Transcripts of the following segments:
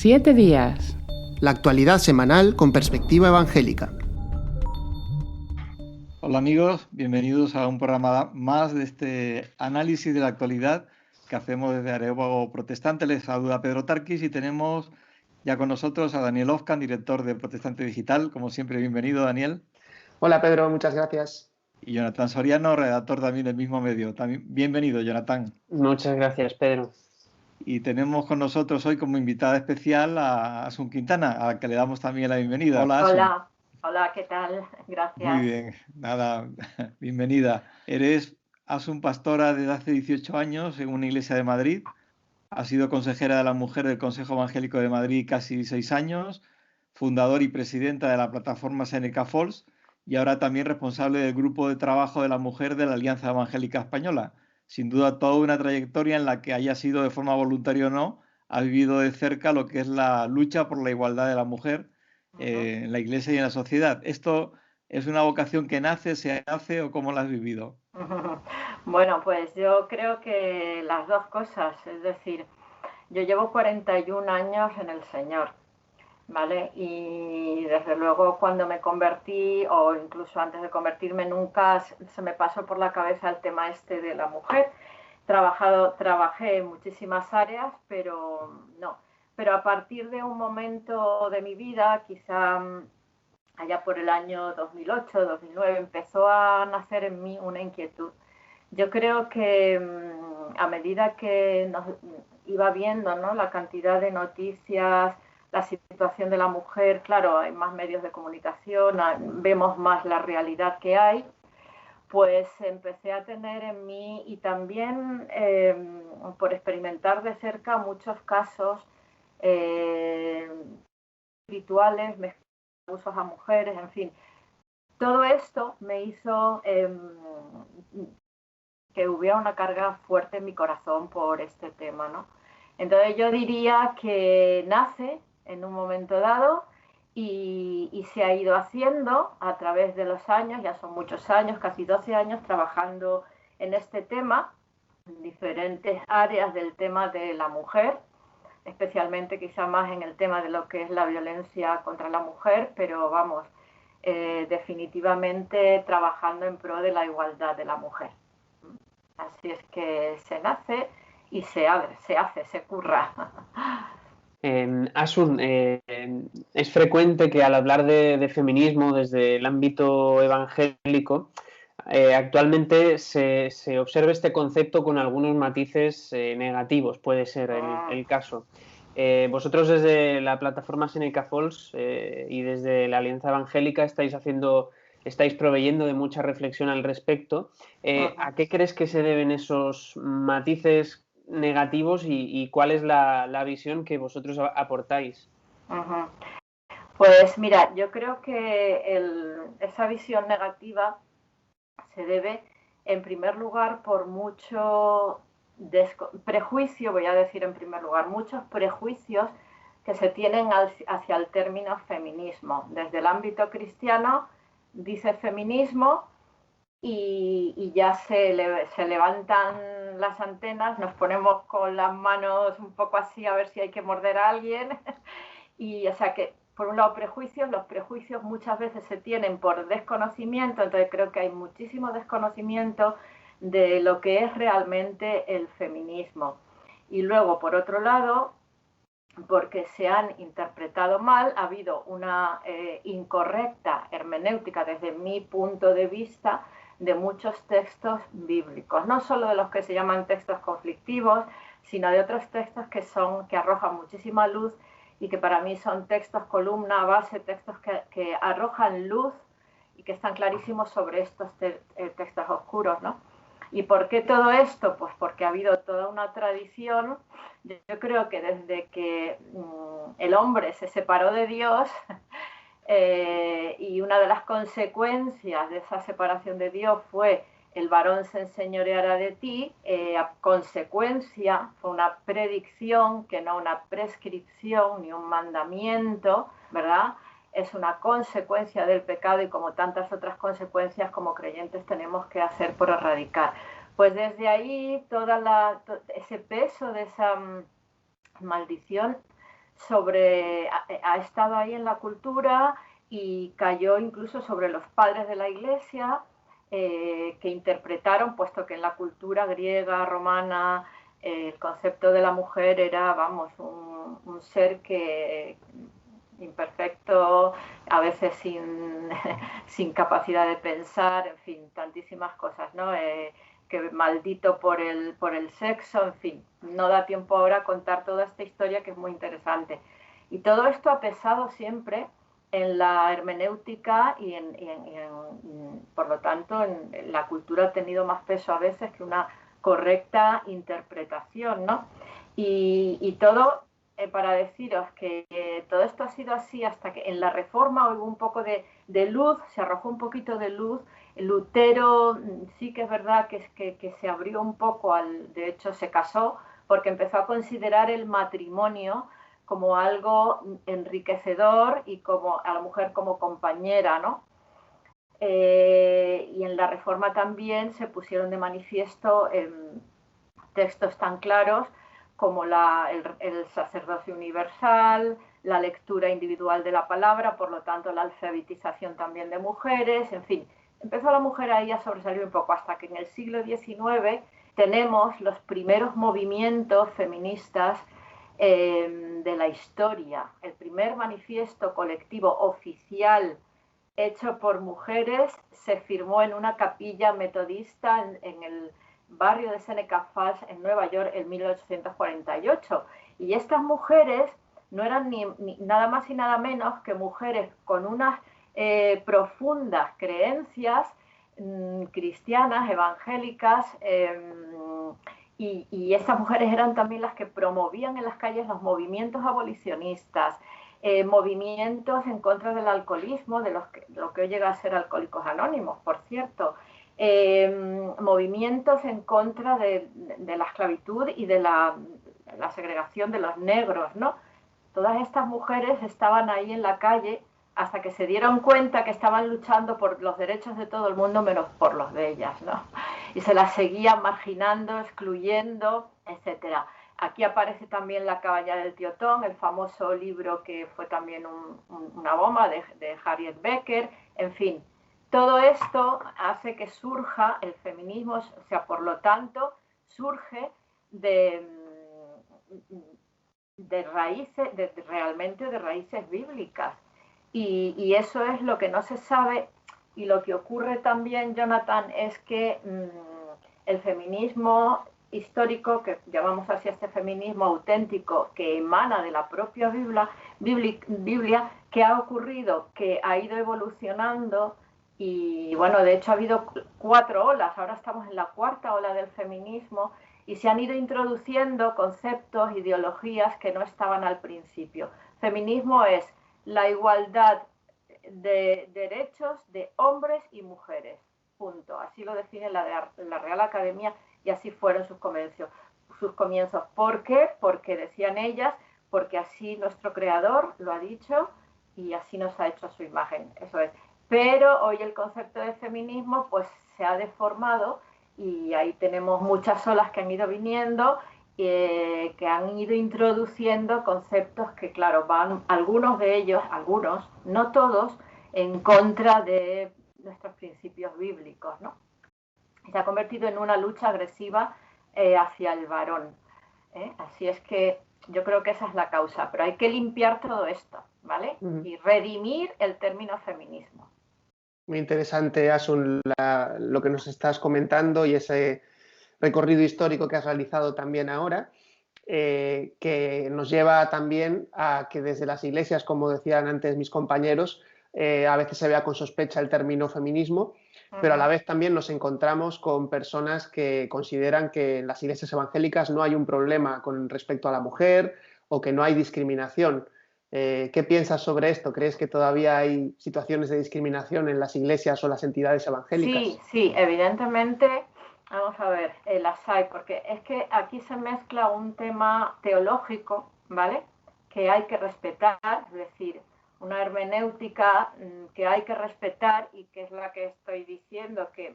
7 días. La actualidad semanal con perspectiva evangélica. Hola amigos, bienvenidos a un programa más de este análisis de la actualidad que hacemos desde Areópago Protestante. Les saluda Pedro Tarquis y tenemos ya con nosotros a Daniel Ofcan, director de Protestante Digital. Como siempre, bienvenido, Daniel. Hola Pedro, muchas gracias. Y Jonathan Soriano, redactor también del mismo medio. También, bienvenido, Jonathan. Muchas gracias, Pedro. Y tenemos con nosotros hoy como invitada especial a Asun Quintana, a la que le damos también la bienvenida. Hola, Asun. Hola, ¿qué tal? Gracias. Muy bien, nada, bienvenida. Eres Asun pastora desde hace 18 años en una iglesia de Madrid. Has sido consejera de la mujer del Consejo Evangélico de Madrid casi 6 años, fundador y presidenta de la plataforma Seneca Falls y ahora también responsable del grupo de trabajo de la mujer de la Alianza Evangélica Española. Sin duda toda una trayectoria en la que haya sido de forma voluntaria o no, ha vivido de cerca lo que es la lucha por la igualdad de la mujer en la iglesia y en la sociedad. ¿Esto es una vocación que nace, se hace o cómo la has vivido? Bueno, pues yo creo que las dos cosas, es decir, yo llevo 41 años en el Señor, ¿vale? Y desde luego cuando me convertí, o incluso antes de convertirme, nunca se me pasó por la cabeza el tema este de la mujer. Trabajé en muchísimas áreas, pero no. Pero a partir de un momento de mi vida, quizá allá por el año 2008, 2009, empezó a nacer en mí una inquietud. Yo creo que a medida que nos iba viendo, ¿no?, la cantidad de noticias, la situación de la mujer, claro, hay más medios de comunicación, vemos más la realidad que hay, pues empecé a tener en mí y también por experimentar de cerca muchos casos espirituales, abusos a mujeres, en fin. Todo esto me hizo que hubiera una carga fuerte en mi corazón por este tema, ¿no? Entonces yo diría que nace en un momento dado y se ha ido haciendo a través de los años, ya son muchos años, casi 12 años trabajando en este tema, en diferentes áreas del tema de la mujer, especialmente quizá más en el tema de lo que es la violencia contra la mujer, pero vamos, definitivamente trabajando en pro de la igualdad de la mujer. Así es que se nace y se hace, se curra. Asun, es frecuente que al hablar de feminismo desde el ámbito evangélico, actualmente se observe este concepto con algunos matices negativos, puede ser el caso. Vosotros desde la plataforma Seneca Falls y desde la Alianza Evangélica estáis proveyendo de mucha reflexión al respecto. ¿A qué crees que se deben esos matices negativos y cuál es la visión que vosotros aportáis? Pues mira, yo creo que esa visión negativa se debe en primer lugar por mucho prejuicio, voy a decir en primer lugar, muchos prejuicios que se tienen hacia el término feminismo. Desde el ámbito cristiano dice feminismo y ya se levantan las antenas, nos ponemos con las manos un poco así a ver si hay que morder a alguien. Y o sea que, por un lado, los prejuicios muchas veces se tienen por desconocimiento, entonces creo que hay muchísimo desconocimiento de lo que es realmente el feminismo. Y luego, por otro lado, porque se han interpretado mal, ha habido una incorrecta hermenéutica desde mi punto de vista de muchos textos bíblicos, no solo de los que se llaman textos conflictivos, sino de otros textos que arrojan muchísima luz y que para mí son textos columna base, textos que arrojan luz y que están clarísimos sobre estos textos oscuros, ¿no? ¿Y por qué todo esto? Pues porque ha habido toda una tradición. Yo creo que desde que el hombre se separó de Dios y una de las consecuencias de esa separación de Dios fue el varón se enseñoreará de ti, a consecuencia fue una predicción, que no una prescripción ni un mandamiento, ¿verdad? Es una consecuencia del pecado y como tantas otras consecuencias como creyentes tenemos que hacer por erradicar. Pues desde ahí ese peso de esa maldición ha estado ahí en la cultura y cayó incluso sobre los padres de la Iglesia, que interpretaron, puesto que en la cultura griega, romana, el concepto de la mujer era, vamos, un ser que imperfecto, a veces sin capacidad de pensar, en fin, tantísimas cosas, ¿no? Que maldito por el sexo, en fin, no da tiempo ahora a contar toda esta historia que es muy interesante. Y todo esto ha pesado siempre en la hermenéutica y por lo tanto, en la cultura ha tenido más peso a veces que una correcta interpretación, ¿no? Y todo para deciros que todo esto ha sido así hasta que en la Reforma hubo un poco de luz, se arrojó un poquito de luz. Lutero sí que es verdad que se abrió un poco, de hecho se casó, porque empezó a considerar el matrimonio como algo enriquecedor y como a la mujer como compañera, ¿no? Y en la Reforma también se pusieron de manifiesto textos tan claros como el sacerdocio universal, la lectura individual de la palabra, por lo tanto la alfabetización también de mujeres, en fin, empezó la mujer ahí a sobresalir un poco, hasta que en el siglo XIX tenemos los primeros movimientos feministas de la historia. El primer manifiesto colectivo oficial hecho por mujeres se firmó en una capilla metodista en el barrio de Seneca Falls, en Nueva York, en 1848. Y estas mujeres no eran ni nada más y nada menos que mujeres con unas profundas creencias cristianas, evangélicas, y estas mujeres eran también las que promovían en las calles los movimientos abolicionistas, movimientos en contra del alcoholismo, de lo que hoy llega a ser Alcohólicos Anónimos, por cierto, movimientos en contra de la esclavitud y de la segregación de los negros, ¿no? Todas estas mujeres estaban ahí en la calle hasta que se dieron cuenta que estaban luchando por los derechos de todo el mundo menos por los de ellas, ¿no? Y se las seguían marginando, excluyendo, etcétera. Aquí aparece también La cabaña del tío Tom, el famoso libro que fue también una bomba de Harriet Becker, en fin. Todo esto hace que surja el feminismo, o sea, por lo tanto, surge realmente de raíces bíblicas. Y eso es lo que no se sabe, y lo que ocurre también, Jonathan, es que el feminismo histórico, que llamamos así este feminismo auténtico, que emana de la propia Biblia, que ha ocurrido, que ha ido evolucionando, y bueno, de hecho ha habido 4 olas, ahora estamos en la 4ª ola del feminismo, y se han ido introduciendo conceptos, ideologías que no estaban al principio. Feminismo es la igualdad de derechos de hombres y mujeres, punto. Así lo define la Real Academia, y así fueron sus comienzos. ¿Por qué? Porque decían ellas, porque así nuestro creador lo ha dicho y así nos ha hecho a su imagen, eso es. Pero hoy el concepto de feminismo pues se ha deformado, y ahí tenemos muchas olas que han ido viniendo, que han ido introduciendo conceptos que, claro, van algunos de ellos, algunos, no todos, en contra de nuestros principios bíblicos, ¿no? Se ha convertido en una lucha agresiva hacia el varón. Así es que yo creo que esa es la causa, pero hay que limpiar todo esto, ¿vale? Y redimir el término feminismo. Muy interesante, Asun, lo que nos estás comentando y ese recorrido histórico que has realizado también ahora, que nos lleva también a que desde las iglesias, como decían antes mis compañeros, a veces se vea con sospecha el término feminismo, pero a la vez también nos encontramos con personas que consideran que en las iglesias evangélicas no hay un problema con respecto a la mujer o que no hay discriminación. ¿Qué piensas sobre esto? ¿Crees que todavía hay situaciones de discriminación en las iglesias o las entidades evangélicas? Sí, evidentemente. Vamos a ver, las hay, porque es que aquí se mezcla un tema teológico, ¿vale? Que hay que respetar, es decir, una hermenéutica que hay que respetar, y que es la que estoy diciendo, que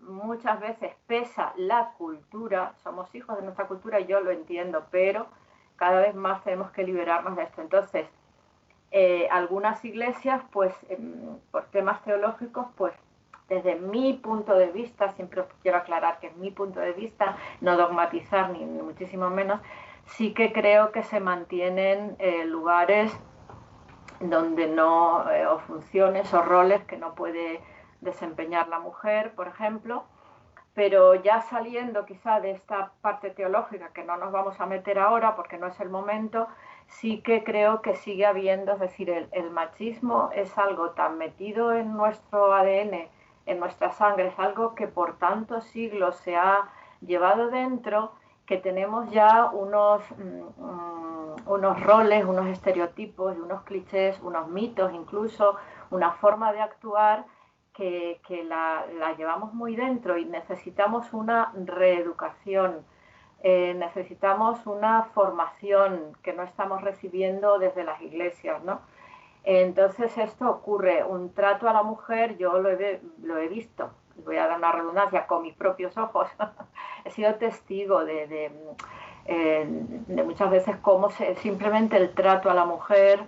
muchas veces pesa la cultura, somos hijos de nuestra cultura, y yo lo entiendo, pero cada vez más tenemos que liberarnos de esto. Entonces, algunas iglesias, pues, por temas teológicos, pues, desde mi punto de vista, siempre quiero aclarar que es mi punto de vista, no dogmatizar ni muchísimo menos, sí que creo que se mantienen lugares donde no, o funciones o roles que no puede desempeñar la mujer, por ejemplo, pero ya saliendo quizá de esta parte teológica, que no nos vamos a meter ahora porque no es el momento, sí que creo que sigue habiendo, es decir, el machismo es algo tan metido en nuestro ADN, en nuestra sangre, es algo que por tantos siglos se ha llevado dentro, que tenemos ya unos roles, unos estereotipos, unos clichés, unos mitos incluso, una forma de actuar que la llevamos muy dentro y necesitamos una reeducación, necesitamos una formación que no estamos recibiendo desde las iglesias, ¿no? Entonces esto ocurre, un trato a la mujer, yo lo he visto, voy a dar una redundancia, con mis propios ojos, he sido testigo de muchas veces cómo simplemente el trato a la mujer,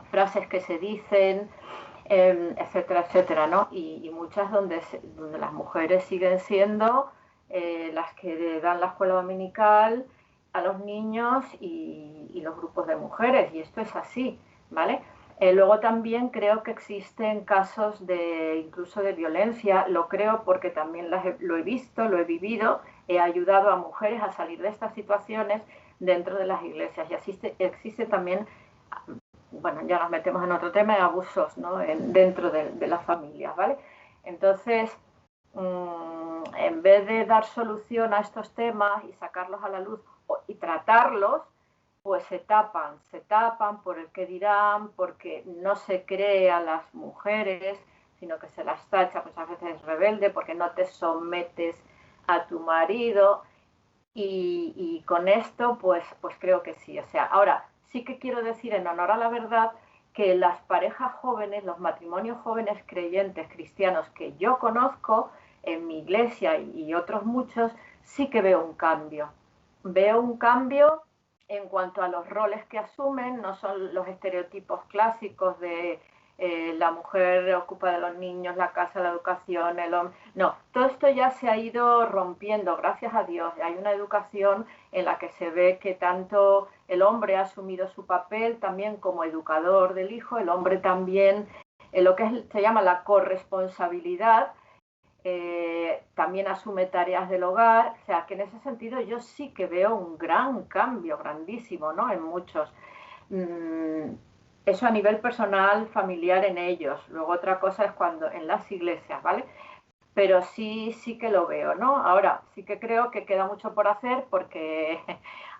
frases que se dicen, etcétera, etcétera, ¿no? Y muchas donde las mujeres siguen siendo las que dan la escuela dominical a los niños y los grupos de mujeres, y esto es así, ¿vale? Luego también creo que existen casos incluso de violencia, lo creo porque también lo he visto, lo he vivido, he ayudado a mujeres a salir de estas situaciones dentro de las iglesias, y existe también, bueno, ya nos metemos en otro tema, de abusos, ¿no? Dentro de las familias, ¿vale? Entonces, en vez de dar solución a estos temas y sacarlos a la luz y tratarlos, pues se tapan por el que dirán, porque no se cree a las mujeres, sino que se las tacha muchas veces rebelde, porque no te sometes a tu marido, y con esto pues creo que sí. O sea, ahora sí que quiero decir, en honor a la verdad, que las parejas jóvenes, los matrimonios jóvenes creyentes cristianos que yo conozco en mi iglesia y otros muchos, sí que veo un cambio. Veo un cambio en cuanto a los roles que asumen, no son los estereotipos clásicos de la mujer ocupa de los niños, la casa, la educación, el hombre. No, todo esto ya se ha ido rompiendo, gracias a Dios. Hay una educación en la que se ve que tanto el hombre ha asumido su papel también como educador del hijo, el hombre también, lo que se llama la corresponsabilidad, también asume tareas del hogar. O sea, que en ese sentido yo sí que veo un gran cambio, grandísimo, ¿no? En muchos. Eso a nivel personal, familiar en ellos. Luego otra cosa es cuando en las iglesias, ¿vale? Pero sí que lo veo, ¿no? Ahora, sí que creo que queda mucho por hacer porque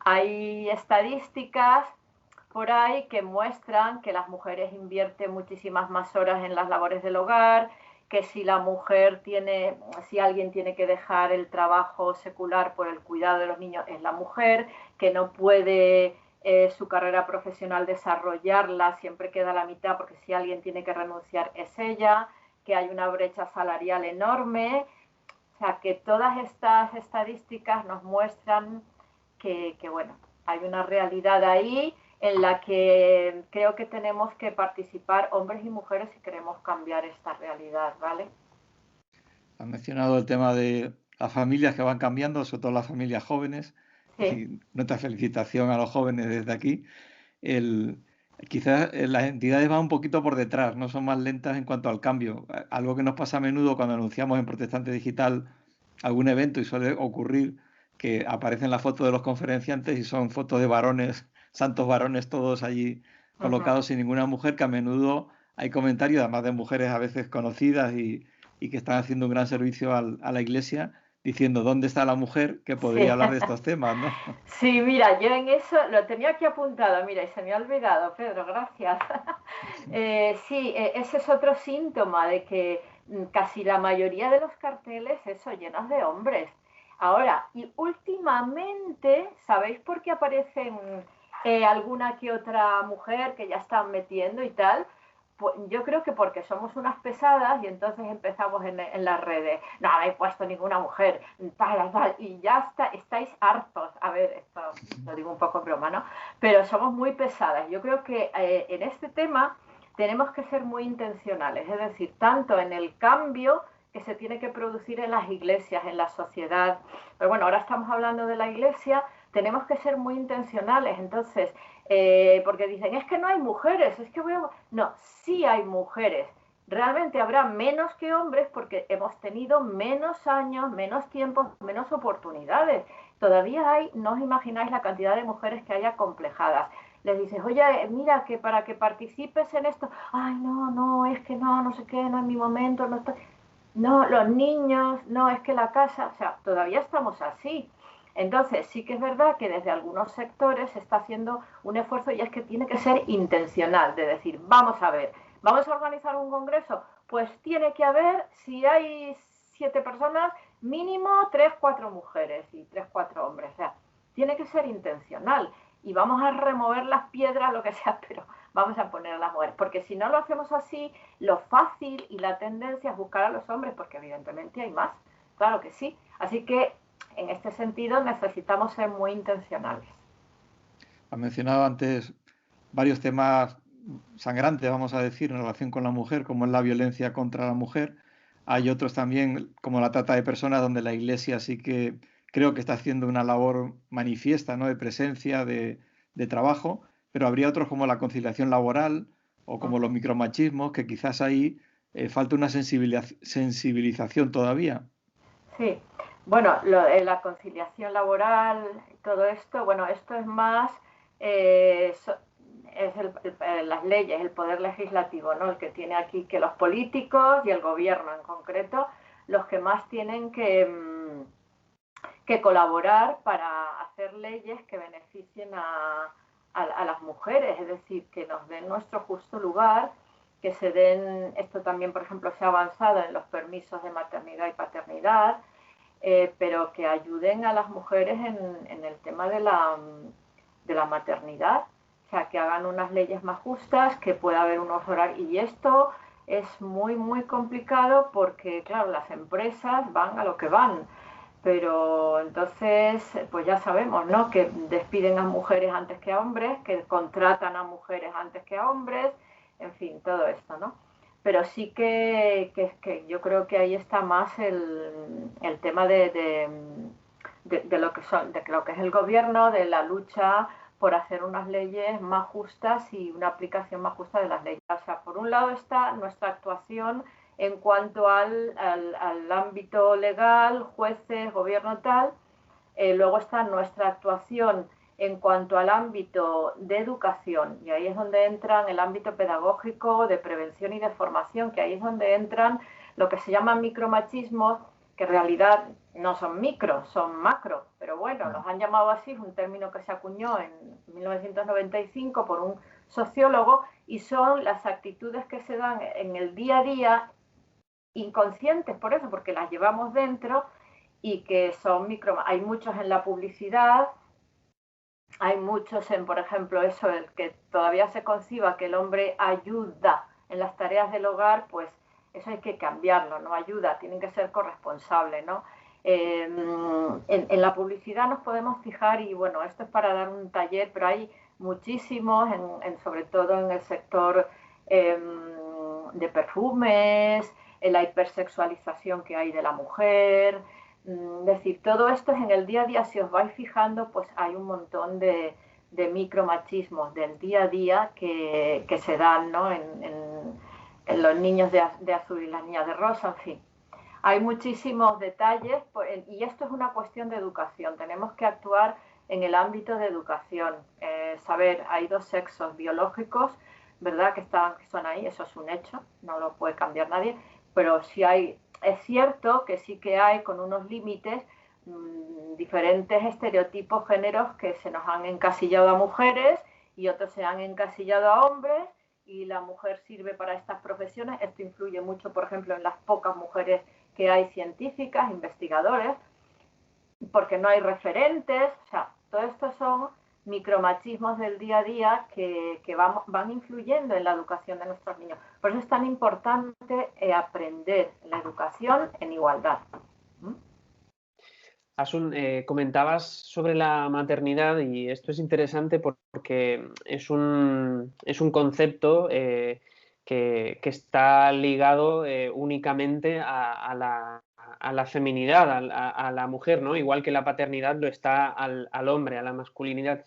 hay estadísticas por ahí que muestran que las mujeres invierten muchísimas más horas en las labores del hogar, que si si alguien tiene que dejar el trabajo secular por el cuidado de los niños es la mujer, que no puede su carrera profesional desarrollarla, siempre queda a la mitad porque si alguien tiene que renunciar es ella, que hay una brecha salarial enorme. O sea, que todas estas estadísticas nos muestran que bueno, hay una realidad ahí en la que creo que tenemos que participar hombres y mujeres si queremos cambiar esta realidad, ¿vale? Has mencionado el tema de las familias que van cambiando, sobre todo las familias jóvenes. Sí. Y nuestra felicitación a los jóvenes desde aquí. Quizás las entidades van un poquito por detrás, no son más lentas en cuanto al cambio. Algo que nos pasa a menudo cuando anunciamos en Protestante Digital algún evento, y suele ocurrir que aparecen las fotos de los conferenciantes y son fotos de varones, santos varones todos allí colocados sin ninguna mujer, que a menudo hay comentarios, además de mujeres a veces conocidas y que están haciendo un gran servicio a la iglesia, diciendo dónde está la mujer que podría hablar de estos temas, ¿no? Sí, mira, yo en eso lo tenía aquí apuntado, mira, y se me ha olvidado, Pedro, gracias. Sí, ese es otro síntoma de que casi la mayoría de los carteles son llenos de hombres. Ahora, y últimamente, ¿sabéis por qué aparecen alguna que otra mujer que ya están metiendo y tal? yo creo que porque somos unas pesadas y entonces empezamos en las redes, no habéis puesto ninguna mujer, tal, y ya estáis hartos. A ver, esto lo digo un poco en broma, ¿no? Pero somos muy pesadas. Yo creo que en este tema tenemos que ser muy intencionales, es decir, tanto en el cambio que se tiene que producir en las iglesias, en la sociedad. Pero bueno, ahora estamos hablando de la iglesia, tenemos que ser muy intencionales. Entonces, porque dicen, es que no hay mujeres, es que no, sí hay mujeres. Realmente habrá menos que hombres porque hemos tenido menos años, menos tiempo, menos oportunidades. Todavía hay, no os imagináis la cantidad de mujeres que hay acomplejadas. Les dices, oye, mira, que para que participes en esto, ay, no, es que no sé qué, no es mi momento, no estoy... No, los niños, no, es que la casa, o sea, todavía estamos así. Entonces, sí que es verdad que desde algunos sectores se está haciendo un esfuerzo y es que tiene que ser intencional, de decir, vamos a ver, vamos a organizar un congreso, pues tiene que haber, si hay 7 personas, mínimo 3, 4 mujeres y 3, 4 hombres. O sea, tiene que ser intencional y vamos a remover las piedras, lo que sea, pero vamos a poner a las mujeres, porque si no lo hacemos así, lo fácil y la tendencia es buscar a los hombres, porque evidentemente hay más, claro que sí. Así que en este sentido necesitamos ser muy intencionales. Has mencionado antes varios temas sangrantes, vamos a decir, en relación con la mujer, como es la violencia contra la mujer. Hay otros también, como la trata de personas, donde la Iglesia sí que creo que está haciendo una labor manifiesta, ¿no?, de presencia, de trabajo, pero habría otros como la conciliación laboral o como los micromachismos, que quizás ahí falta una sensibilización todavía. Sí, bueno, la conciliación laboral, todo esto, bueno, esto es más, es las leyes, el poder legislativo, ¿no? El que tiene aquí que los políticos y el gobierno en concreto, los que más tienen que colaborar para hacer leyes que beneficien a las mujeres, es decir, que nos den nuestro justo lugar, que se den, esto también, por ejemplo, se ha avanzado en los permisos de maternidad y paternidad, pero que ayuden a las mujeres en el tema de la maternidad, o sea, que hagan unas leyes más justas, que pueda haber unos horarios, y esto es muy, muy complicado porque, claro, las empresas van a lo que van, pero entonces, pues ya sabemos, ¿no?, que despiden a mujeres antes que a hombres, que contratan a mujeres antes que a hombres, en fin, todo esto, ¿no? Pero sí que yo creo que ahí está más el tema de lo que es el gobierno, de la lucha por hacer unas leyes más justas y una aplicación más justa de las leyes. O sea, por un lado está nuestra actuación en cuanto al ámbito legal, jueces, gobierno tal, luego está nuestra actuación en cuanto al ámbito de educación, y ahí es donde entran el ámbito pedagógico, de prevención y de formación, que ahí es donde entran lo que se llaman micromachismos, que en realidad no son micro, son macro, pero bueno, los han llamado así, es un término que se acuñó en 1995 por un sociólogo, y son las actitudes que se dan en el día a día, inconscientes por eso, porque las llevamos dentro, y que son micro. Hay muchos en la publicidad, hay muchos en, por ejemplo, eso, el que todavía se conciba que el hombre ayuda en las tareas del hogar, pues eso hay que cambiarlo, no ayuda, tienen que ser corresponsables, ¿no? En la publicidad nos podemos fijar, y bueno, esto es para dar un taller, pero hay muchísimos, sobre todo en el sector de perfumes, en la hipersexualización que hay de la mujer. Es decir, todo esto es en el día a día, si os vais fijando, pues hay un montón de micromachismos del día a día que se dan, ¿no?, en los niños de azul y las niñas de rosa, en fin. Hay muchísimos detalles, y esto es una cuestión de educación. Tenemos que actuar en el ámbito de educación. Saber, hay 2 sexos biológicos, ¿verdad?, que son ahí, eso es un hecho, no lo puede cambiar nadie, pero sí hay... Es cierto que sí que hay, con unos límites, diferentes estereotipos, géneros que se nos han encasillado a mujeres y otros se han encasillado a hombres, y la mujer sirve para estas profesiones. Esto influye mucho, por ejemplo, en las pocas mujeres que hay científicas, investigadores, porque no hay referentes. O sea, todo esto son micromachismos del día a día que van influyendo en la educación de nuestros niños. Por eso es tan importante aprender la educación en igualdad. Asun, comentabas sobre la maternidad y esto es interesante porque es un concepto que está ligado únicamente a la feminidad, a la mujer, ¿no? Igual que la paternidad lo está al hombre, a la masculinidad.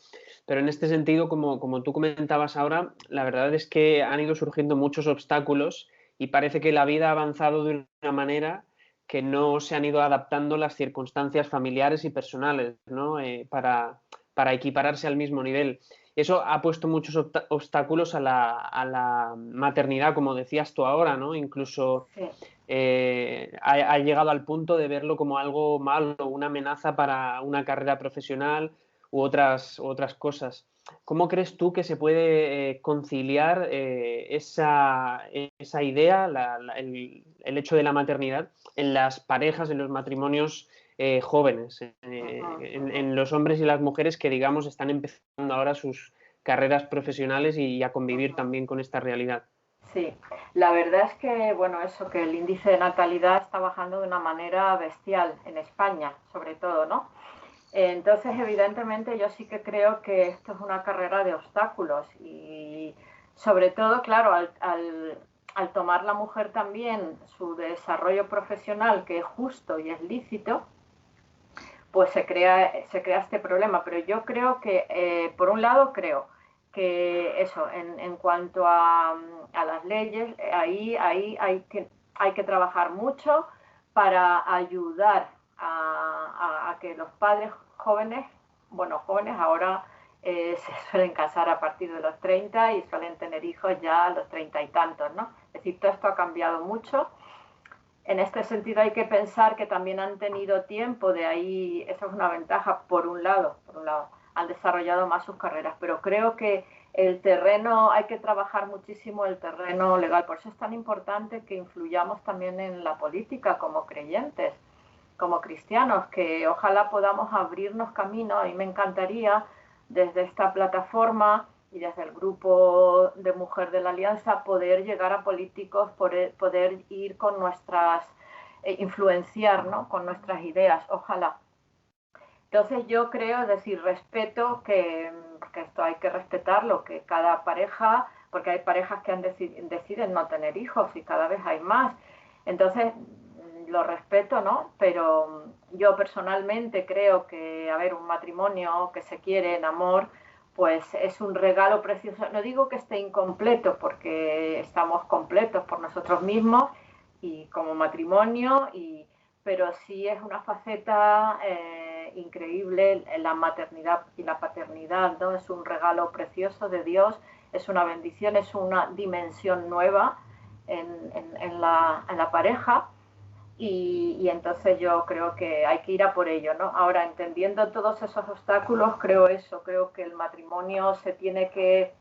Pero en este sentido, como tú comentabas ahora, la verdad es que han ido surgiendo muchos obstáculos y parece que la vida ha avanzado de una manera que no se han ido adaptando las circunstancias familiares y personales, ¿no? Para equipararse al mismo nivel. Eso ha puesto muchos obstáculos a la maternidad, como decías tú ahora, ¿no? Incluso Sí. Ha llegado al punto de verlo como algo malo, una amenaza para una carrera profesional u otras cosas. ¿Cómo crees tú que se puede conciliar esa idea, el hecho de la maternidad en las parejas, en los matrimonios jóvenes, en los hombres y las mujeres que, digamos, están empezando ahora sus carreras profesionales y a convivir también con esta realidad? Sí, la verdad es que, bueno, eso, que el índice de natalidad está bajando de una manera bestial en España, sobre todo, ¿no? Entonces, evidentemente, yo sí que creo que esto es una carrera de obstáculos y, sobre todo, claro, al tomar la mujer también su desarrollo profesional, que es justo y es lícito, pues se crea este problema. Pero yo creo que, por un lado, creo que eso, en cuanto a las leyes, ahí hay que trabajar mucho para ayudar a que los padres jóvenes, jóvenes ahora se suelen casar a partir de los 30 y suelen tener hijos ya a los 30 y tantos, ¿no? Es decir, todo esto ha cambiado mucho. En este sentido hay que pensar que también han tenido tiempo, de ahí, eso es una ventaja, por un lado, han desarrollado más sus carreras, pero creo que el terreno, hay que trabajar muchísimo el terreno legal, por eso es tan importante que influyamos también en la política como creyentes, como cristianos, que ojalá podamos abrirnos camino. A mí me encantaría desde esta plataforma y desde el grupo de Mujer de la Alianza poder llegar a políticos, poder ir con nuestras, influenciar, ¿no? Con nuestras ideas, ojalá. Entonces yo creo, es decir, respeto que esto hay que respetarlo, que cada pareja, porque hay parejas que deciden no tener hijos y cada vez hay más. Entonces lo respeto, ¿no? Pero yo personalmente creo que, a ver, un matrimonio que se quiere en amor, pues es un regalo precioso. No digo que esté incompleto, porque estamos completos por nosotros mismos y como matrimonio, pero sí es una faceta increíble la maternidad y la paternidad, ¿no? Es un regalo precioso de Dios, es una bendición, es una dimensión nueva en la pareja. Y entonces yo creo que hay que ir a por ello, ¿no? Ahora, entendiendo todos esos obstáculos, creo que el matrimonio se tiene que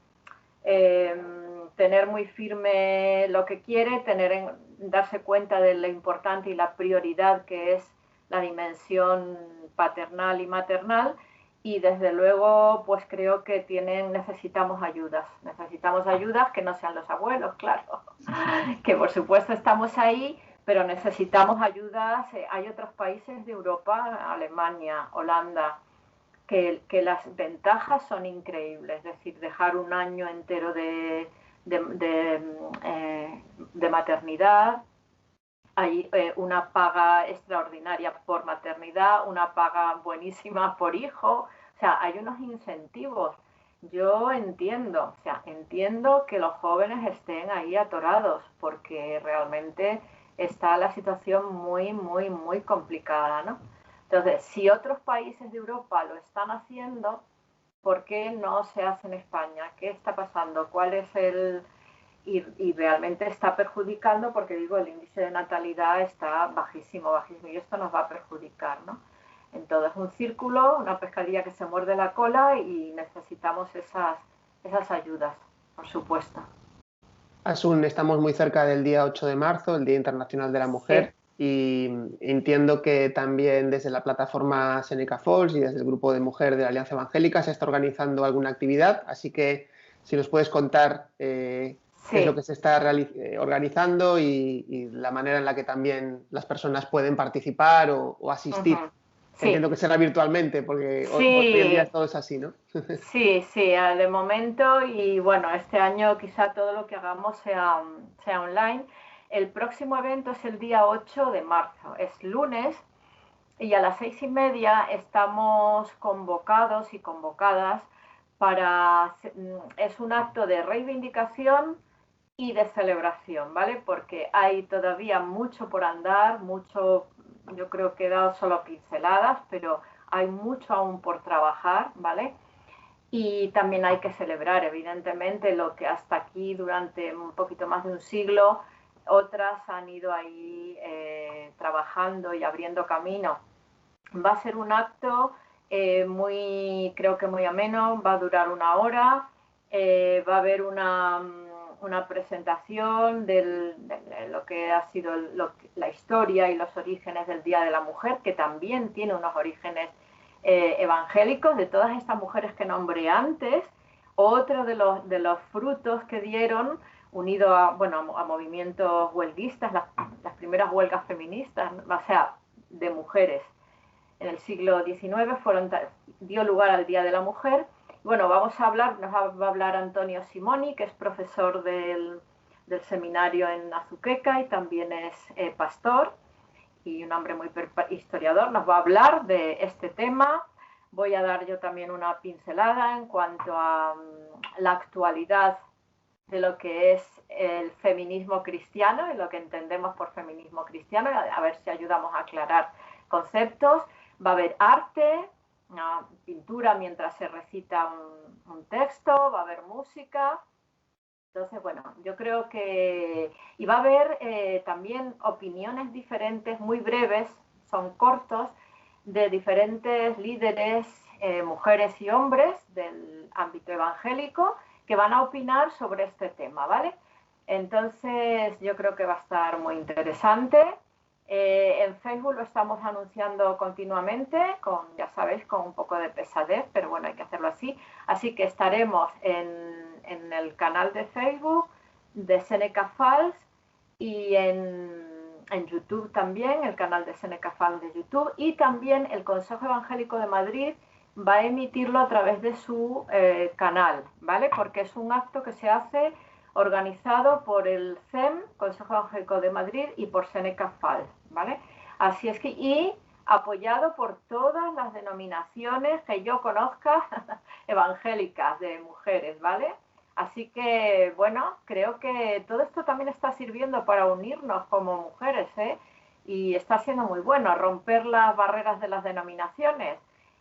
tener muy firme lo que quiere, darse cuenta de lo importante y la prioridad que es la dimensión paternal y maternal, y desde luego pues creo que necesitamos ayudas que no sean los abuelos, claro, que por supuesto estamos ahí, pero necesitamos ayudas. Hay otros países de Europa, Alemania, Holanda, que las ventajas son increíbles, es decir, dejar un año entero de maternidad, hay una paga extraordinaria por maternidad, una paga buenísima por hijo, o sea, hay unos incentivos. Yo entiendo que los jóvenes estén ahí atorados, porque realmente está la situación muy, muy, muy complicada, ¿no? Entonces, si otros países de Europa lo están haciendo, ¿por qué no se hace en España? ¿Qué está pasando? ¿Cuál es y realmente está perjudicando, porque digo, el índice de natalidad está bajísimo, y esto nos va a perjudicar, ¿no? Entonces, es un círculo, una pescadilla que se muerde la cola, y necesitamos esas ayudas, por supuesto. Asun, estamos muy cerca del día 8 de marzo, el Día Internacional de la Mujer. y entiendo que también desde la plataforma Seneca Falls y desde el grupo de mujer de la Alianza Evangélica se está organizando alguna actividad, así que si nos puedes contar qué es lo que se está organizando y la manera en la que también las personas pueden participar o asistir. Sí. Entiendo que será virtualmente, porque hoy en día todo es así, ¿no? Sí, de momento, y bueno, este año quizá todo lo que hagamos sea online. El próximo evento es el día 8 de marzo, es lunes, y a las 6:30 estamos convocados y convocadas es un acto de reivindicación y de celebración, ¿vale? Porque hay todavía mucho por andar, yo creo que he dado solo pinceladas, pero hay mucho aún por trabajar, ¿vale? Y también hay que celebrar, evidentemente, lo que hasta aquí, durante un poquito más de un siglo, otras han ido ahí trabajando y abriendo camino. Va a ser un acto creo que muy ameno, va a durar 1 hora, va a haber una presentación de lo que ha sido la historia y los orígenes del Día de la Mujer, que también tiene unos orígenes evangélicos, de todas estas mujeres que nombré antes. Otro de los frutos que dieron, unido a movimientos huelguistas, las primeras huelgas feministas, o sea, de mujeres en el siglo XIX, dio lugar al Día de la Mujer. Bueno, nos va a hablar Antonio Simoni, que es profesor del seminario en Azuqueca y también es pastor y un hombre muy historiador. Nos va a hablar de este tema. Voy a dar yo también una pincelada en cuanto a la actualidad de lo que es el feminismo cristiano y lo que entendemos por feminismo cristiano, a ver si ayudamos a aclarar conceptos. Va a haber arte, una pintura mientras se recita un texto, va a haber música. Entonces, bueno, yo creo que... Y va a haber también opiniones diferentes, muy breves, son cortos, de diferentes líderes, mujeres y hombres del ámbito evangélico, que van a opinar sobre este tema, ¿vale? Entonces, yo creo que va a estar muy interesante. En Facebook lo estamos anunciando continuamente, ya sabéis, con un poco de pesadez, pero bueno, hay que hacerlo así. Así que estaremos en el canal de Facebook de Seneca Falls y en YouTube también, el canal de Seneca Falls de YouTube, y también el Consejo Evangélico de Madrid va a emitirlo a través de su canal, ¿vale? Porque es un acto que se hace organizado por el CEM, Consejo Evangélico de Madrid, y por Seneca Falls, ¿vale? Así es que, y apoyado por todas las denominaciones que yo conozca evangélicas de mujeres, ¿vale? Así que, bueno, creo que todo esto también está sirviendo para unirnos como mujeres, ¿eh? Y está siendo muy bueno romper las barreras de las denominaciones.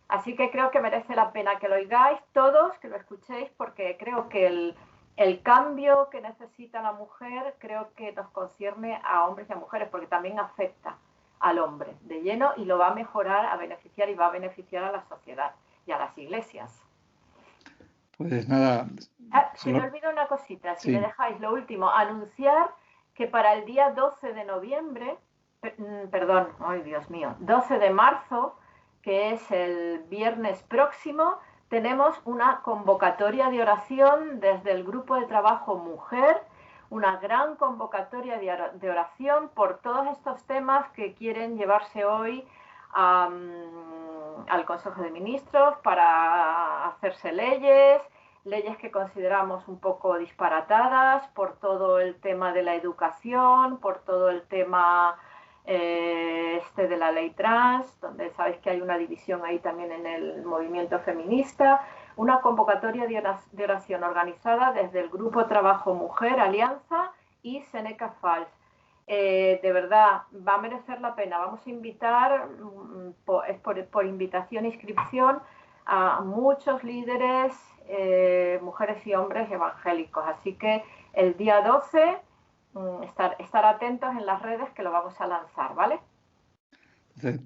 Así que creo que merece la pena que lo oigáis todos, que lo escuchéis, porque creo que el cambio que necesita la mujer creo que nos concierne a hombres y a mujeres, porque también afecta al hombre de lleno y lo va a mejorar, a beneficiar y va a beneficiar a la sociedad y a las iglesias. Pues nada. Se me olvidó una cosita, si sí. me dejáis lo último, anunciar que para el día 12 de noviembre, perdón, ay Dios mío, 12 de marzo, que es el viernes próximo, tenemos una convocatoria de oración desde el grupo de trabajo Mujer, una gran convocatoria de oración por todos estos temas que quieren llevarse hoy al Consejo de Ministros para hacerse leyes que consideramos un poco disparatadas, por todo el tema de la educación, por todo el tema de la ley trans, donde sabéis que hay una división ahí también en el movimiento feminista, una convocatoria de oración organizada desde el Grupo Trabajo Mujer, Alianza y Seneca Falls. De verdad, va a merecer la pena. Vamos a invitar, por invitación e inscripción, a muchos líderes, mujeres y hombres evangélicos. Así que el día 12, estar atentos en las redes que lo vamos a lanzar, ¿vale? Entonces,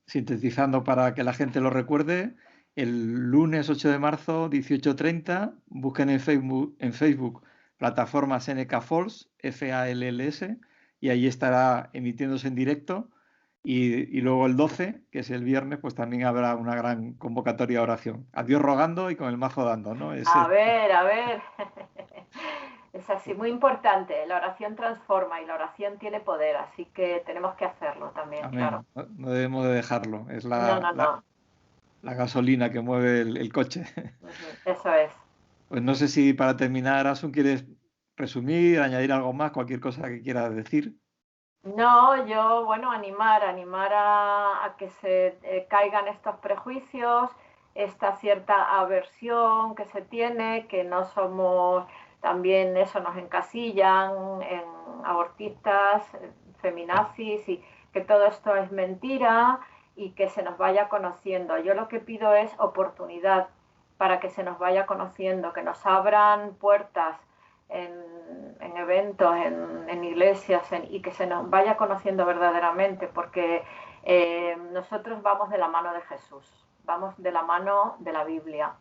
sintetizando para que la gente lo recuerde, el lunes 8 de marzo, 18:30, busquen en Facebook plataforma Seneca Falls, FALLS, y allí estará emitiéndose en directo. Y luego el 12, que es el viernes, pues también habrá una gran convocatoria a oración. A Dios rogando y con el mazo dando, ¿no? A ver. Es así, muy importante. La oración transforma y la oración tiene poder, así que tenemos que hacerlo también, Amén. claro. No debemos de dejarlo. Es No. la gasolina que mueve el coche. Eso es. Pues no sé si para terminar, Asun, ¿quieres resumir, añadir algo más, cualquier cosa que quieras decir? No, yo, bueno, animar a que se caigan estos prejuicios, esta cierta aversión que se tiene, que no somos, también eso nos encasillan en abortistas, feminazis, y que todo esto es mentira y que se nos vaya conociendo. Yo lo que pido es oportunidad para que se nos vaya conociendo, que nos abran puertas en eventos, en iglesias, y que se nos vaya conociendo verdaderamente, porque nosotros vamos de la mano de Jesús, vamos de la mano de la Biblia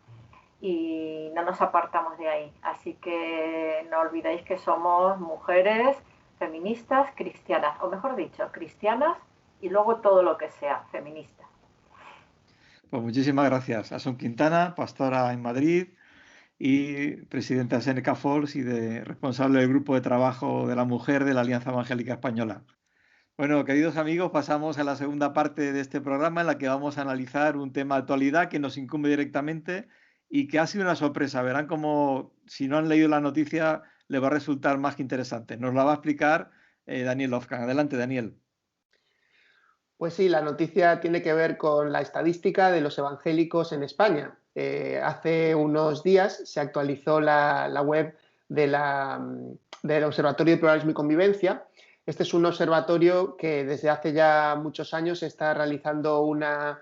y no nos apartamos de ahí. Así que no olvidéis que somos mujeres feministas cristianas, o mejor dicho, cristianas y luego todo lo que sea, feministas. Pues muchísimas gracias. Asun Quintana, pastora en Madrid y presidenta de Seneca Falls y responsable del grupo de trabajo de la mujer de la Alianza Evangélica Española. Bueno, queridos amigos, pasamos a la segunda parte de este programa en la que vamos a analizar un tema de actualidad que nos incumbe directamente y que ha sido una sorpresa. Verán cómo, si no han leído la noticia, les va a resultar más que interesante. Nos la va a explicar Daniel Lofkan. Adelante, Daniel. Pues sí, la noticia tiene que ver con la estadística de los evangélicos en España. Hace unos días se actualizó la web del Observatorio de Pluralismo y Convivencia. Este es un observatorio que desde hace ya muchos años está realizando una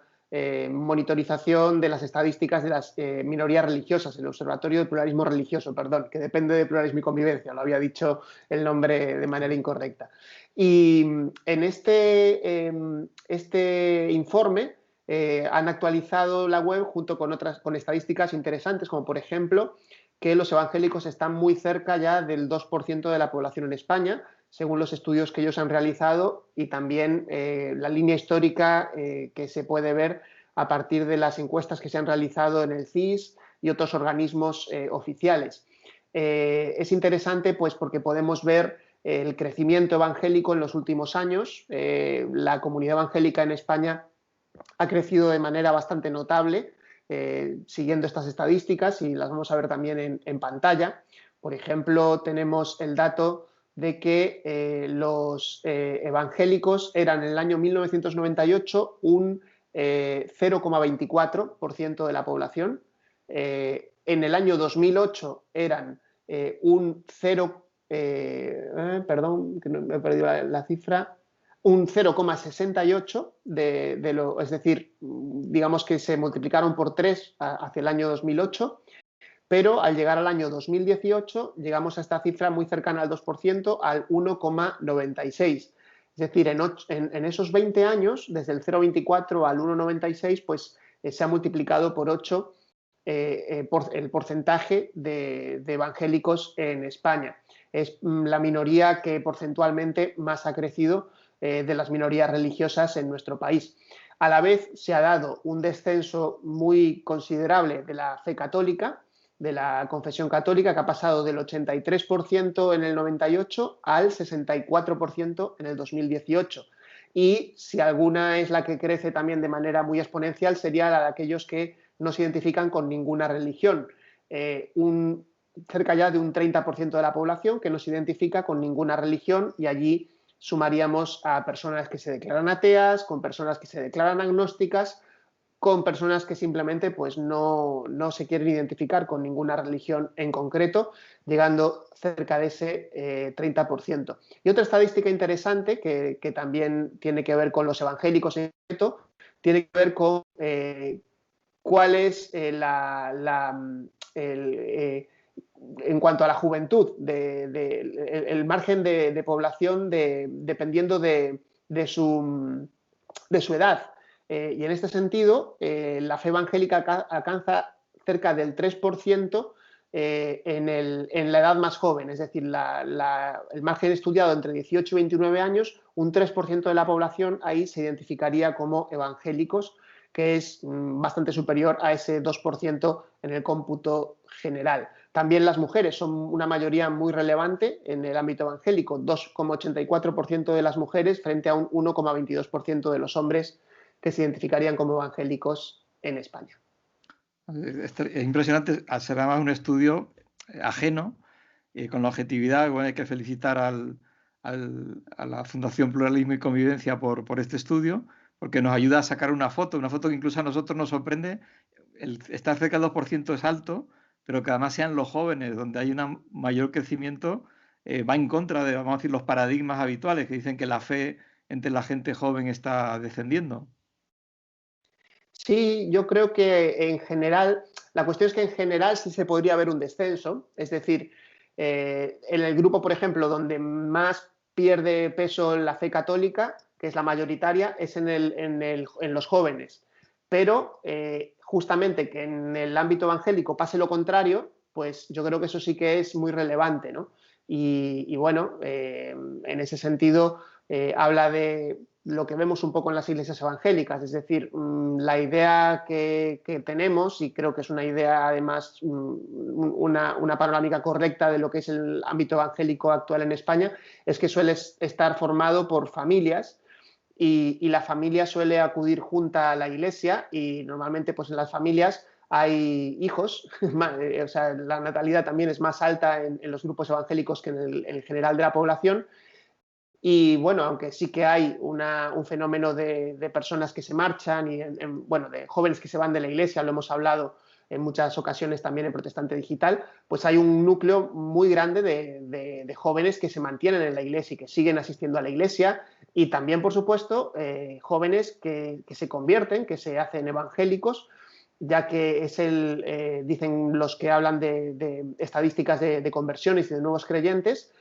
monitorización de las estadísticas de las minorías religiosas, el Observatorio de Pluralismo Religioso, perdón, que depende de Pluralismo y Convivencia, lo había dicho el nombre de manera incorrecta. Y en este informe han actualizado la web junto con estadísticas interesantes, como por ejemplo que los evangélicos están muy cerca ya del 2% de la población en España, según los estudios que ellos han realizado, y también la línea histórica que se puede ver a partir de las encuestas que se han realizado en el CIS y otros organismos oficiales. Es interesante pues porque podemos ver el crecimiento evangélico en los últimos años. La comunidad evangélica en España ha crecido de manera bastante notable, siguiendo estas estadísticas, y las vamos a ver también en pantalla. Por ejemplo, tenemos el dato de que los evangélicos eran en el año 1998 un 0,24% de la población. En el año 2008 eran un 0, perdón, que me he perdido la cifra, un 0,68 es decir, digamos que se multiplicaron por 3 hacia el año 2008, pero al llegar al año 2018 llegamos a esta cifra muy cercana al 2%, al 1,96. Es decir, en esos 20 años, desde el 0,24 al 1,96, pues se ha multiplicado por 8 el porcentaje de evangélicos en España. Es la minoría que porcentualmente más ha crecido de las minorías religiosas en nuestro país. A la vez se ha dado un descenso muy considerable de la fe católica, de la confesión católica, que ha pasado del 83% en el 98 al 64% en el 2018. Y si alguna es la que crece también de manera muy exponencial, sería la de aquellos que no se identifican con ninguna religión. Cerca ya de un 30% de la población que no se identifica con ninguna religión, y allí sumaríamos a personas que se declaran ateas, con personas que se declaran agnósticas, con personas que simplemente pues, no se quieren identificar con ninguna religión en concreto, llegando cerca de ese 30%. Y otra estadística interesante que también tiene que ver con los evangélicos en concreto, tiene que ver con cuál es en cuanto a la juventud, el margen de población dependiendo de su edad. Y en este sentido, la fe evangélica alcanza cerca del 3% en la edad más joven, es decir, el margen estudiado entre 18 y 29 años, un 3% de la población ahí se identificaría como evangélicos, que es bastante superior a ese 2% en el cómputo general. También las mujeres son una mayoría muy relevante en el ámbito evangélico, 2,84% de las mujeres frente a un 1,22% de los hombres que se identificarían como evangélicos en España. Es impresionante, ser además un estudio ajeno, con la objetividad. Bueno, hay que felicitar a la Fundación Pluralismo y Convivencia por este estudio, porque nos ayuda a sacar una foto que incluso a nosotros nos sorprende. Estar cerca del 2% es alto, pero que además sean los jóvenes, donde hay un mayor crecimiento, va en contra de, vamos a decir, los paradigmas habituales que dicen que la fe entre la gente joven está descendiendo. Sí, yo creo que en general, la cuestión es que en general sí se podría ver un descenso, es decir, en el grupo, por ejemplo, donde más pierde peso la fe católica, que es la mayoritaria, es en los jóvenes. Pero justamente que en el ámbito evangélico pase lo contrario, pues yo creo que eso sí que es muy relevante, ¿no? Y bueno, en ese sentido habla de lo que vemos un poco en las iglesias evangélicas, es decir, la idea que tenemos, y creo que es una idea además, una panorámica correcta de lo que es el ámbito evangélico actual en España, es que suele estar formado por familias y la familia suele acudir junta a la iglesia y normalmente pues en las familias hay hijos, o sea, la natalidad también es más alta en los grupos evangélicos que en el general de la población. Y bueno, aunque sí que hay un fenómeno de personas que se marchan y bueno, de jóvenes que se van de la iglesia, lo hemos hablado en muchas ocasiones también en Protestante Digital, pues hay un núcleo muy grande de jóvenes que se mantienen en la iglesia y que siguen asistiendo a la iglesia, y también, por supuesto, jóvenes que se convierten, que se hacen evangélicos, ya que es dicen los que hablan de estadísticas de conversiones y de nuevos creyentes,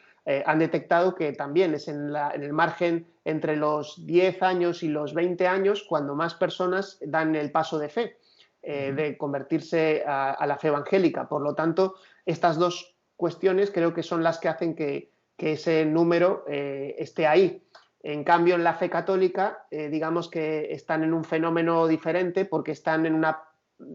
han detectado que también es en el margen entre los 10 años y los 20 años cuando más personas dan el paso de fe, de convertirse a la fe evangélica. Por lo tanto, estas dos cuestiones creo que son las que hacen que ese número esté ahí. En cambio, en la fe católica, digamos que están en un fenómeno diferente porque están en una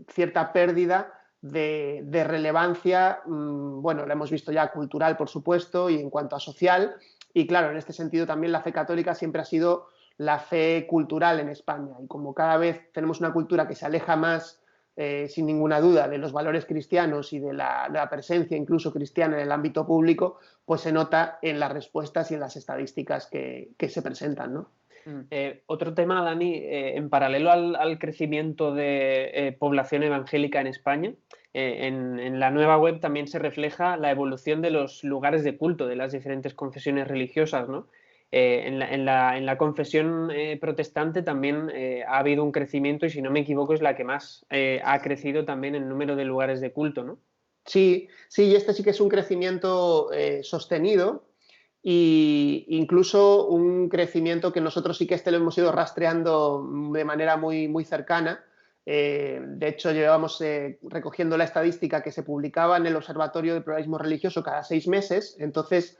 cierta pérdida de relevancia, bueno, la hemos visto ya cultural, por supuesto, y en cuanto a social, y claro, en este sentido también la fe católica siempre ha sido la fe cultural en España, y como cada vez tenemos una cultura que se aleja más, sin ninguna duda, de los valores cristianos y de la presencia incluso cristiana en el ámbito público, pues se nota en las respuestas y en las estadísticas que se presentan, ¿no? Otro tema, Dani, en paralelo al crecimiento de población evangélica en España, en la nueva web también se refleja la evolución de los lugares de culto de las diferentes confesiones religiosas, ¿no? En la confesión protestante también ha habido un crecimiento, y si no me equivoco es la que más ha crecido también el número de lugares de culto, ¿no? Sí, y este sí que es un crecimiento sostenido, e incluso un crecimiento que nosotros sí que lo hemos ido rastreando de manera muy, muy cercana. De hecho, llevamos recogiendo la estadística que se publicaba en el Observatorio del Pluralismo Religioso cada 6 meses. Entonces,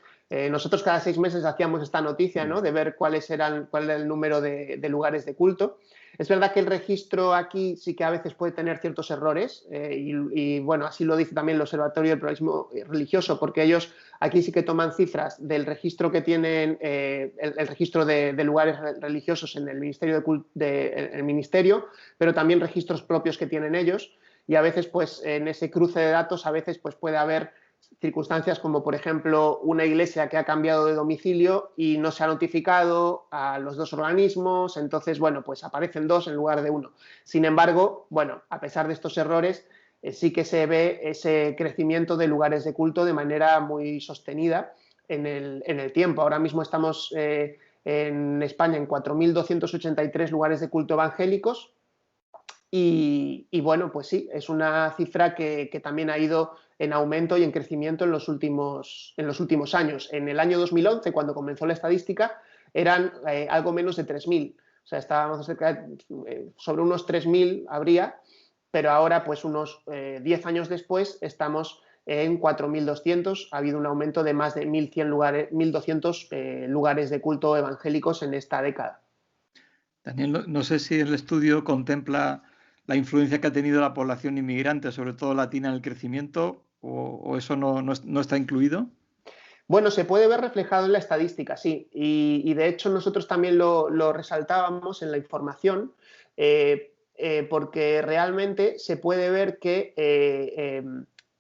nosotros cada 6 meses hacíamos esta noticia, ¿no?, de ver cuál era el número de lugares de culto. Es verdad que el registro aquí sí que a veces puede tener ciertos errores, y bueno, así lo dice también el Observatorio del Pluralismo Religioso, porque ellos aquí sí que toman cifras del registro que tienen, el registro de lugares religiosos en el ministerio, pero también registros propios que tienen ellos, y a veces pues en ese cruce de datos a veces pues puede haber circunstancias como, por ejemplo, una iglesia que ha cambiado de domicilio y no se ha notificado a los dos organismos, entonces, bueno, pues aparecen dos en lugar de uno. Sin embargo, bueno, a pesar de estos errores, sí que se ve ese crecimiento de lugares de culto de manera muy sostenida en el tiempo. Ahora mismo estamos en España en 4.283 lugares de culto evangélicos y bueno, pues sí, es una cifra que también ha ido en aumento y en crecimiento en los últimos años. En el año 2011, cuando comenzó la estadística, eran algo menos de 3.000. O sea, estábamos cerca sobre unos 3.000 habría, pero ahora, pues unos 10 años después, estamos en 4.200. Ha habido un aumento de más de 1.200 lugares de culto evangélicos en esta década. Daniel, no sé si el estudio contempla la influencia que ha tenido la población inmigrante, sobre todo latina, en el crecimiento, o eso no está incluido. Bueno, se puede ver reflejado en la estadística, sí, y de hecho nosotros también lo resaltábamos en la información, porque realmente se puede ver que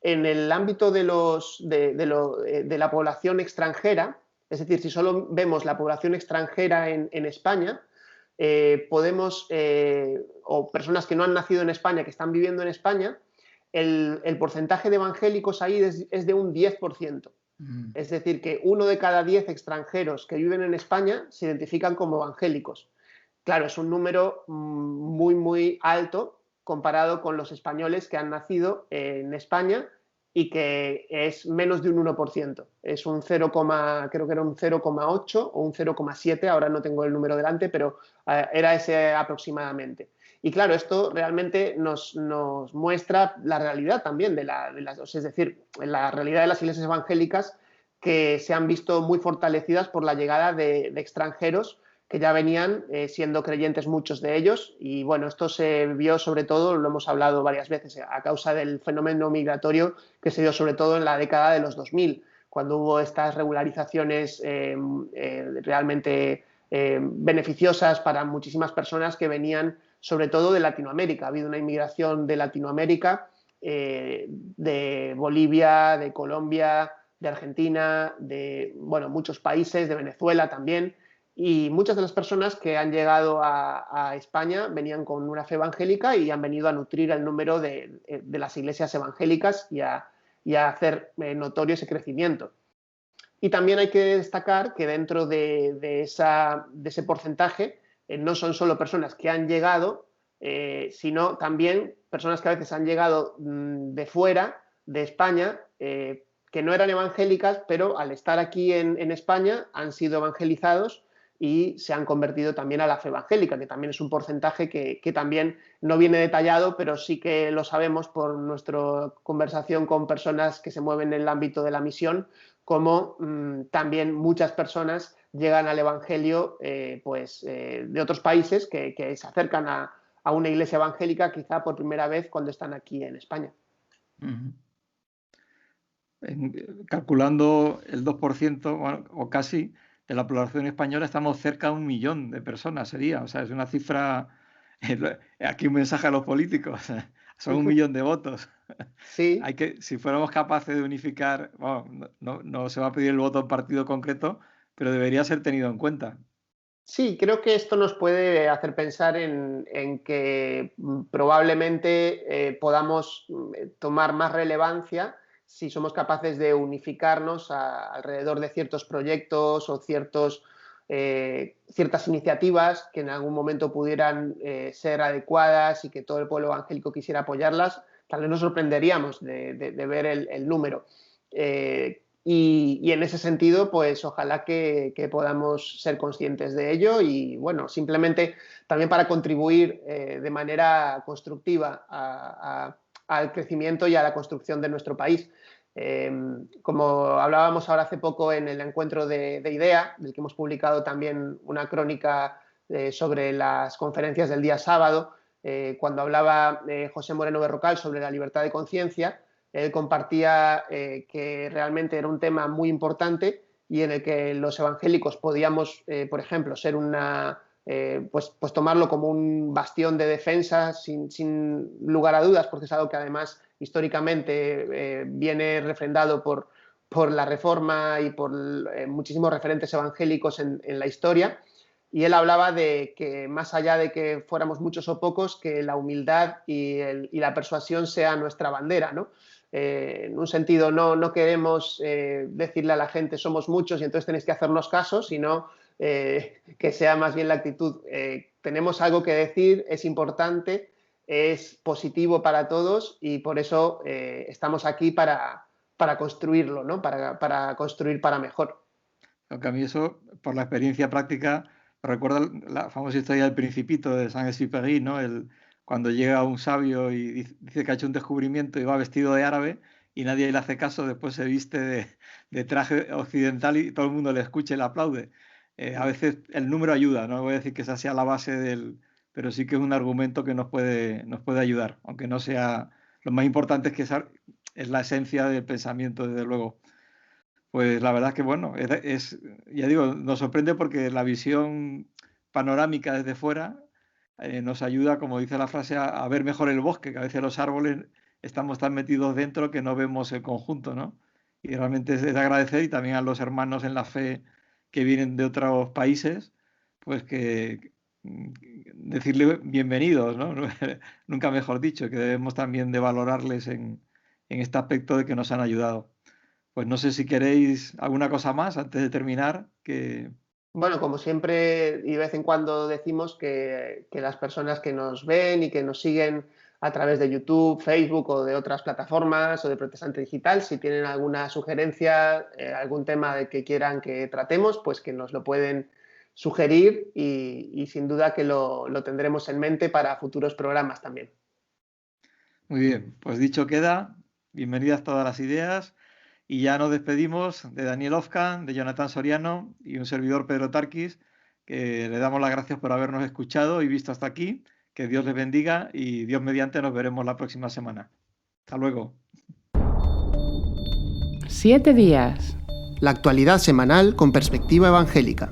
en el ámbito de la población extranjera, es decir, si solo vemos la población extranjera en España, podemos, o personas que no han nacido en España, que están viviendo en España, el porcentaje de evangélicos ahí es de un 10%. Es decir, que 1 de cada 10 extranjeros que viven en España se identifican como evangélicos. Claro, es un número muy, muy alto comparado con los españoles que han nacido en España y que es menos de un 1%. Es un 0, creo que era un 0,8 o un 0,7, ahora no tengo el número delante, pero era ese aproximadamente. Y claro, esto realmente nos muestra la realidad también es decir, la realidad de las iglesias evangélicas, que se han visto muy fortalecidas por la llegada de extranjeros que ya venían siendo creyentes muchos de ellos, y bueno, esto se vio sobre todo, lo hemos hablado varias veces, a causa del fenómeno migratorio que se dio sobre todo en la década de los 2000, cuando hubo estas regularizaciones realmente beneficiosas para muchísimas personas que venían sobre todo de Latinoamérica. Ha habido una inmigración de Latinoamérica, de Bolivia, de Colombia, de Argentina, de muchos países, de Venezuela también, y muchas de las personas que han llegado a España venían con una fe evangélica y han venido a nutrir el número de las iglesias evangélicas y a hacer notorio ese crecimiento. Y también hay que destacar que dentro de ese porcentaje no son solo personas que han llegado, sino también personas que a veces han llegado de fuera, de España, que no eran evangélicas, pero al estar aquí en España han sido evangelizados y se han convertido también a la fe evangélica, que también es un porcentaje que también no viene detallado, pero sí que lo sabemos por nuestra conversación con personas que se mueven en el ámbito de la misión, como también muchas personas llegan al evangelio de otros países que se acercan a una iglesia evangélica quizá por primera vez cuando están aquí en España. Calculando el 2%, o casi, de la población española, estamos cerca de 1 millón de personas, sería. O sea, es una cifra... Aquí un mensaje a los políticos. Son 1 millón de votos. Sí. Si fuéramos capaces de unificar, no se va a pedir el voto a un partido concreto, pero debería ser tenido en cuenta. Sí, creo que esto nos puede hacer pensar en que probablemente podamos tomar más relevancia si somos capaces de unificarnos alrededor de ciertos proyectos o ciertas iniciativas que en algún momento pudieran ser adecuadas y que todo el pueblo evangélico quisiera apoyarlas. Tal vez nos sorprenderíamos de ver el número. Y en ese sentido, pues ojalá que podamos ser conscientes de ello y, bueno, simplemente también para contribuir de manera constructiva al crecimiento y a la construcción de nuestro país. Como hablábamos ahora hace poco en el encuentro de IDEA, del que hemos publicado también una crónica sobre las conferencias del día sábado, cuando hablaba José Moreno Berrocal sobre la libertad de conciencia, él compartía que realmente era un tema muy importante y en el que los evangélicos podíamos, por ejemplo, ser pues tomarlo como un bastión de defensa sin lugar a dudas, porque es algo que además históricamente viene refrendado por la Reforma y por muchísimos referentes evangélicos en la historia. Y él hablaba de que más allá de que fuéramos muchos o pocos, que la humildad y la persuasión sea nuestra bandera, ¿no? En un sentido, no queremos decirle a la gente somos muchos y entonces tenéis que hacernos caso, sino que sea más bien la actitud. Tenemos algo que decir, es importante, es positivo para todos y por eso estamos aquí para construirlo, ¿no? Para construir para mejor. Aunque a mí eso, por la experiencia práctica, recuerda la famosa historia del Principito de Saint-Exupéry, ¿no? Cuando llega un sabio y dice que ha hecho un descubrimiento y va vestido de árabe, y nadie le hace caso, después se viste de traje occidental y todo el mundo le escucha y le aplaude. A veces el número ayuda, no voy a decir que esa sea la base pero sí que es un argumento que nos puede ayudar, aunque no sea... Lo más importante es que es la esencia del pensamiento, desde luego. Pues la verdad es que, bueno, ya digo, nos sorprende porque la visión panorámica desde fuera nos ayuda, como dice la frase, a ver mejor el bosque, que a veces los árboles estamos tan metidos dentro que no vemos el conjunto, ¿no? Y realmente es de agradecer, y también a los hermanos en la fe que vienen de otros países, pues que decirle bienvenidos, ¿no? Nunca mejor dicho, que debemos también de valorarles en este aspecto de que nos han ayudado. Pues no sé si queréis alguna cosa más antes de terminar. Bueno, como siempre y de vez en cuando decimos que las personas que nos ven y que nos siguen a través de YouTube, Facebook o de otras plataformas o de Protestante Digital, si tienen alguna sugerencia, algún tema de que quieran que tratemos, pues que nos lo pueden sugerir y sin duda que lo tendremos en mente para futuros programas también. Muy bien, pues dicho queda, bienvenidas todas las ideas, y ya nos despedimos de Daniel Ofcan, de Jonathan Soriano y un servidor, Pedro Tarquis, que le damos las gracias por habernos escuchado y visto hasta aquí. Que Dios les bendiga y Dios mediante nos veremos la próxima semana. Hasta luego. 7 días. La actualidad semanal con perspectiva evangélica.